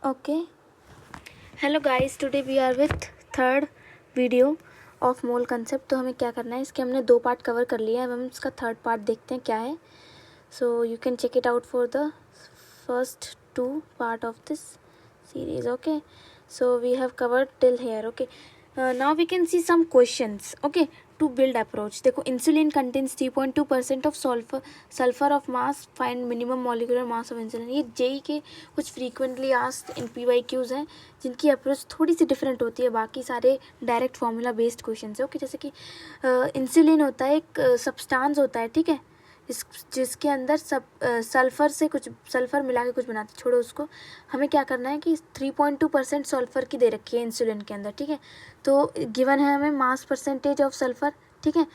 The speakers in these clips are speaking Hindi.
Okay. Hello guys, today we are with third video of mole concept. तो हमें क्या करना है, इसके हमने 2 पार्ट कवर कर लिया है। अब हम इसका थर्ड पार्ट देखते हैं क्या है। So you can check it out for the first 2 part of this series. Okay, so we have covered till here. Okay, now we can see some questions. Okay, to build approach. देखो, insulin contains 3.2% of sulfur of mass. Find minimum molecular mass of insulin. ये जेई के कुछ frequently asked in PYQs हैं जिनकी अप्रोच थोड़ी सी डिफरेंट होती है, बाकी सारे डायरेक्ट फॉर्मूला बेस्ड क्वेश्चन है। ओके, जैसे कि इंसुलिन होता है, एक सब्सटेंस होता है, ठीक है, जिसके अंदर सल्फ़र से कुछ सल्फ़र मिला के कुछ बनाते। छोड़ो उसको, हमें क्या करना है कि 3.2% सल्फ़र की दे रखी है इंसुलिन के अंदर, ठीक है। तो गिवन है हमें मास परसेंटेज ऑफ सल्फ़र, ठीक है।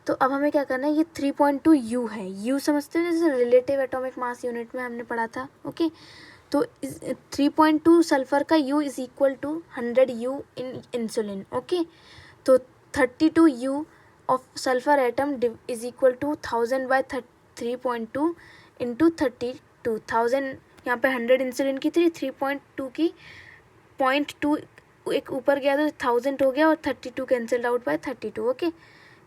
तो अब हमें क्या करना है, ये 3.2 यू है। यू समझते हो, जैसे रिलेटिव एटॉमिक मास यूनिट में हमने पढ़ा था। ओके, तो 3.2 सल्फ़र का u is equal to 100 u in insulin. Okay, तो 32 u of sulfur atom is equal to 1000 by 3.2 into 32। 1000 यहाँ पे 100 इंसुलिन की थी, 3.2 की 0.2 एक ऊपर गया तो 1000 हो गया और 32 कैंसल्ड आउट बाय 32। ओके,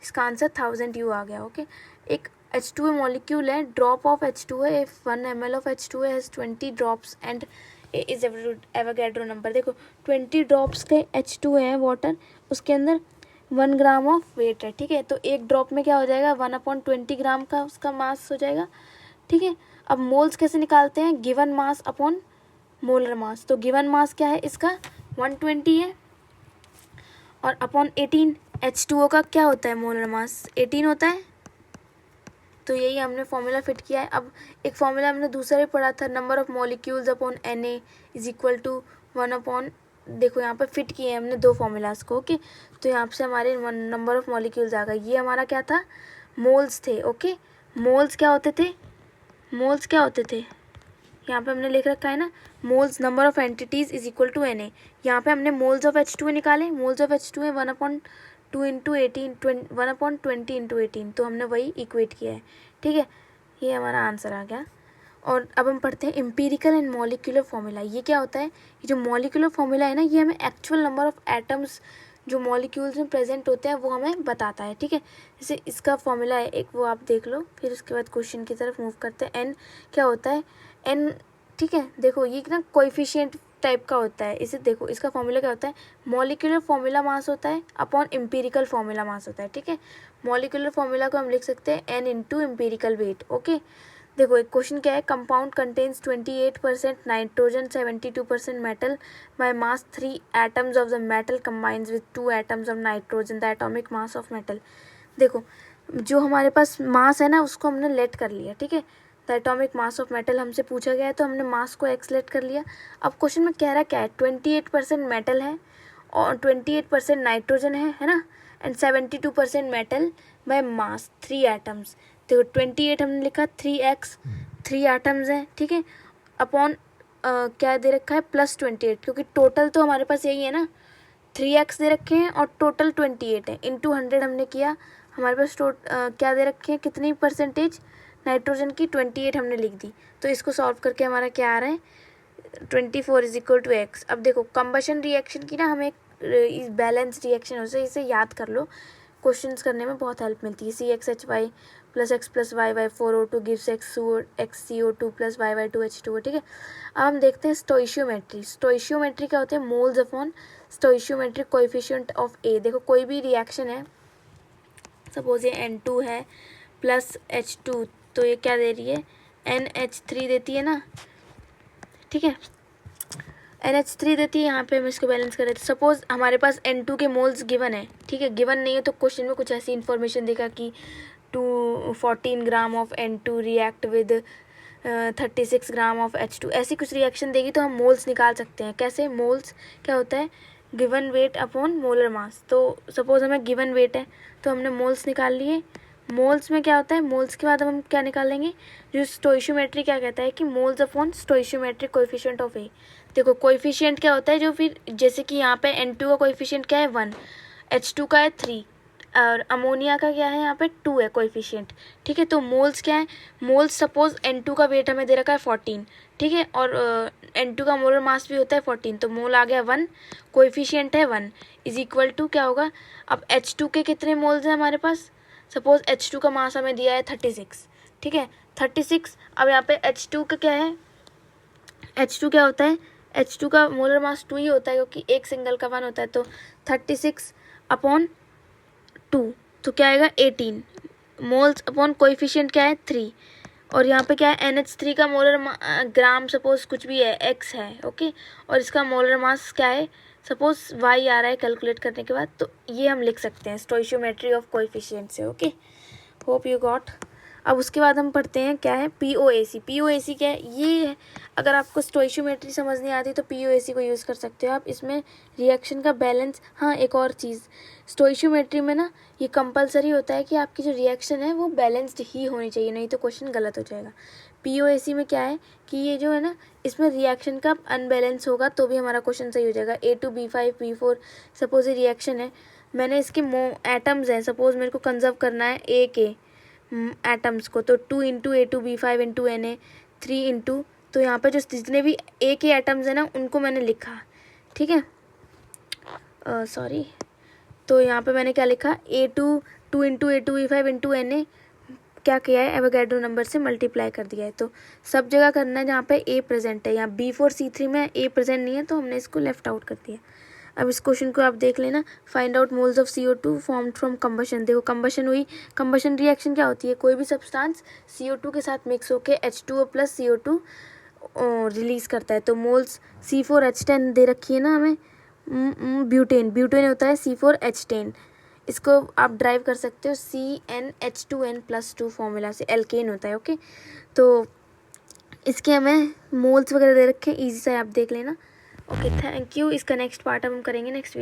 इसका आंसर 1000 यू आ गया। ओके, एक H2A मॉलिक्यूल है, drop of H2A, if 1 ml of H2A has 20 drops and A is Avogadro number. देखो 20 ड्रॉप्स के H2A है वाटर, उसके अंदर 1 ग्राम ऑफ वेट है, ठीक है। तो एक ड्रॉप में क्या हो जाएगा, 1/20 ग्राम का उसका मास हो जाएगा, ठीक है। अब मोल्स कैसे निकालते हैं, given mass upon molar mass. तो गिवन मास क्या है इसका, 120 है, और अपॉन 18 H2O का क्या होता है, मोलर मास 18 होता है। तो यही हमने फॉर्मूला फिट किया है। अब एक फॉर्मूला हमने दूसरा भी पढ़ा था, number of molecules upon Na is equal to 1 upon, देखो यहाँ पे फिट किए हैं हमने 2 फॉर्मूलाज को। ओके, तो यहाँ से हमारे नंबर ऑफ मॉलिक्यूल्स आ गए। ये हमारा क्या था, मोल्स थे। ओके, मोल्स क्या होते थे, मोल्स क्या होते थे, यहाँ पे हमने लिख रखा है ना, moles number of entities is equal to Na। यहाँ पे हमने मोल्स ऑफ H2A निकाले, moles of H2A 1/2 into 18, 1/20 into 18, तो हमने वही इक्वेट किया है, ठीक है। ये हमारा आंसर आ गया। और अब हम पढ़ते हैं एम्पिरिकल एंड मॉलिक्यूलर फॉर्मूला। ये क्या होता है, ये जो मॉलिक्यूलर फॉर्मूला है ना, ये हमें एक्चुअल नंबर ऑफ एटम्स जो मॉलिक्यूल्स में प्रेजेंट होते हैं वो हमें बताता है, ठीक है। जैसे इसका फॉर्मूला है एक, वो आप देख लो, फिर उसके बाद क्वेश्चन की तरफ मूव करते हैं। एन क्या होता है, एन, ठीक है। देखो ये ना कोएफिशिएंट टाइप का होता है, इसे देखो, इसका फॉर्मूला क्या होता है, मॉलिक्यूलर फॉर्मूला मास होता है अपॉन एम्पिरिकल फॉर्मूला मास होता है, ठीक है। मॉलिक्यूलर फॉर्मूला को हम लिख सकते हैं N into empirical weight. Okay, देखो एक क्वेश्चन क्या है, compound contains 28% nitrogen, 72% metal, by mass 3 atoms of the metal combines with 2 atoms of nitrogen, the atomic mass of metal. देखो जो हमारे पास मास है ना, उसको हमने लेट कर लिया, ठीक है। The atomic mass of metal हमसे पूछा गया है, तो हमने मास को एक्स लेट कर लिया। अब क्वेश्चन में कह रहा क्या है, 28% मेटल है और 28% नाइट्रोजन है ना, and 72% metal by mass 3 atoms. देखो 28 हमने लिखा, 3x 3 एटम्स हैं, ठीक है, अपॉन क्या दे रखा है, प्लस 28, क्योंकि टोटल तो हमारे पास यही है ना, 3x दे रखे हैं और टोटल 28 है, इंटू 100 हमने किया, हमारे पास क्या दे रखे हैं, कितनी परसेंटेज नाइट्रोजन की, 28 हमने लिख दी। तो इसको सॉल्व करके हमारा क्या आ रहा है, 24 इज इक्वल टू एक्स। अब देखो कंबशन रिएक्शन की ना हमें बैलेंस रिएक्शन हो, इसे याद कर लो, क्वेश्चंस करने में बहुत हेल्प मिलती है। CxHy plus x plus y 4O2 gives XCO2 plus y 2 H2O, ठीक है। अब हम देखते हैं स्टोइशियोमेट्री। स्टोइशियोमेट्री क्या होते हैं, moles upon स्टोइशियोमेट्रिक coefficient of A। देखो कोई भी रिएक्शन है, सपोज ये N2 है प्लस H2, तो ये क्या दे रही है, NH3 देती है ना, ठीक है, NH3 देती है। यहाँ पे हम इसको बैलेंस कर रहे थे। सपोज हमारे पास N2 के मोल्स गिवन है, ठीक है, गिवन नहीं है तो क्वेश्चन में कुछ ऐसी इन्फॉर्मेशन देगा कि 14 gram of N2 react with 36 gram of H2, ऐसी कुछ रिएक्शन देगी तो हम मोल्स निकाल सकते हैं। कैसे, मोल्स क्या होता है, given weight upon molar mass. तो सपोज हमें गिवन वेट है तो हमने मोल्स निकाल लिए। मोल्स में क्या होता है, मोल्स के बाद हम क्या निकालेंगे, जो स्टोइशियोमेट्री क्या कहता है कि moles upon स्टोइशियोमेट्रिक coefficient of A। देखो कोएफिशिएंट क्या होता है, जो फिर जैसे कि यहाँ पे N2 का कोएफिशिएंट क्या है 1, H2 का है 3, और अमोनिया का क्या है यहाँ पे 2 है कोएफिशिएंट, ठीक है। तो मोल्स क्या है, मोल्स सपोज N2 का वेट हमें दे रखा है 14, ठीक है, और N2 का मोलर मास भी होता है 14, तो मोल आ गया 1, कोएफिशिएंट है 1 इज इक्वल टू क्या होगा। अब H2 के कितने मोल्स हैं हमारे पास, सपोज H2 का मास हमें दिया है 36, ठीक है 36। अब यहाँ पे H2 का क्या है, H2 क्या होता है, H2 का मोलर मास 2 ही होता है क्योंकि एक सिंगल का 1 होता है, तो 36 अपॉन 2 तो क्या आएगा 18 मोल्स अपॉन कोएफिशिएंट क्या है 3, और यहाँ पे क्या है NH3 का मोलर ग्राम सपोज कुछ भी है x है, ओके, और इसका मोलर मास क्या है सपोज y आ रहा है कैलकुलेट करने के बाद, तो ये हम लिख सकते हैं स्टोइशियोमेट्री ऑफ कोएफिशिएंट से, ओके, होप यू गॉट। अब उसके बाद हम पढ़ते हैं क्या है POAC। POAC क्या है, ये है अगर आपको स्टोइशियोमेट्री समझ नहीं आती तो POAC को यूज़ कर सकते हो आप, इसमें रिएक्शन का बैलेंस। हाँ एक और चीज़, स्टोइशियोमेट्री में ना ये कंपलसरी होता है कि आपकी जो रिएक्शन है वो बैलेंस्ड ही होनी चाहिए, नहीं तो क्वेश्चन गलत हो जाएगा। POAC में क्या है कि ये जो है ना इसमें रिएक्शन का अनबैलेंस होगा तो भी हमारा क्वेश्चन सही हो जाएगा। A2B5 B4 सपोज ये रिएक्शन है, मैंने इसके एटम्स हैं, सपोज मेरे को कंजर्व करना है A के एटम्स को, तो 2 into A2B5 into Na 3 into, तो यहाँ पे जो जितने भी A के एटम्स हैं ना उनको मैंने लिखा, ठीक है, सॉरी, तो यहाँ पे मैंने क्या लिखा two into A2B5 into Na क्या किया है एवोगैड्रो नंबर से मल्टीप्लाई कर दिया है, तो सब जगह करना है जहाँ पे A प्रेजेंट है। यहाँ B4C3 में A प्रेजेंट नहीं है तो हमने इसको लेफ्ट आउट कर दिया। अब इस क्वेश्चन को आप देख लेना, find out moles of CO2 formed from combustion. देखो कंबशन हुई, कंबशन रिएक्शन क्या होती है, कोई भी सब्सटेंस CO2 के साथ मिक्स होके H2O प्लस CO2 रिलीज करता है, तो मोल्स C4H10 दे रखी है ना हमें, ब्यूटेन होता है C4H10, इसको आप ड्राइव कर सकते हो CnH2n+2 फॉर्मूला से, एल्केन होता है, ओके। तो इसके हमें मोल्स वगैरह दे रखे हैं, ईजी सा आप देख लेना, ओके थैंक यू। इसका नेक्स्ट पार्ट अब हम करेंगे नेक्स्ट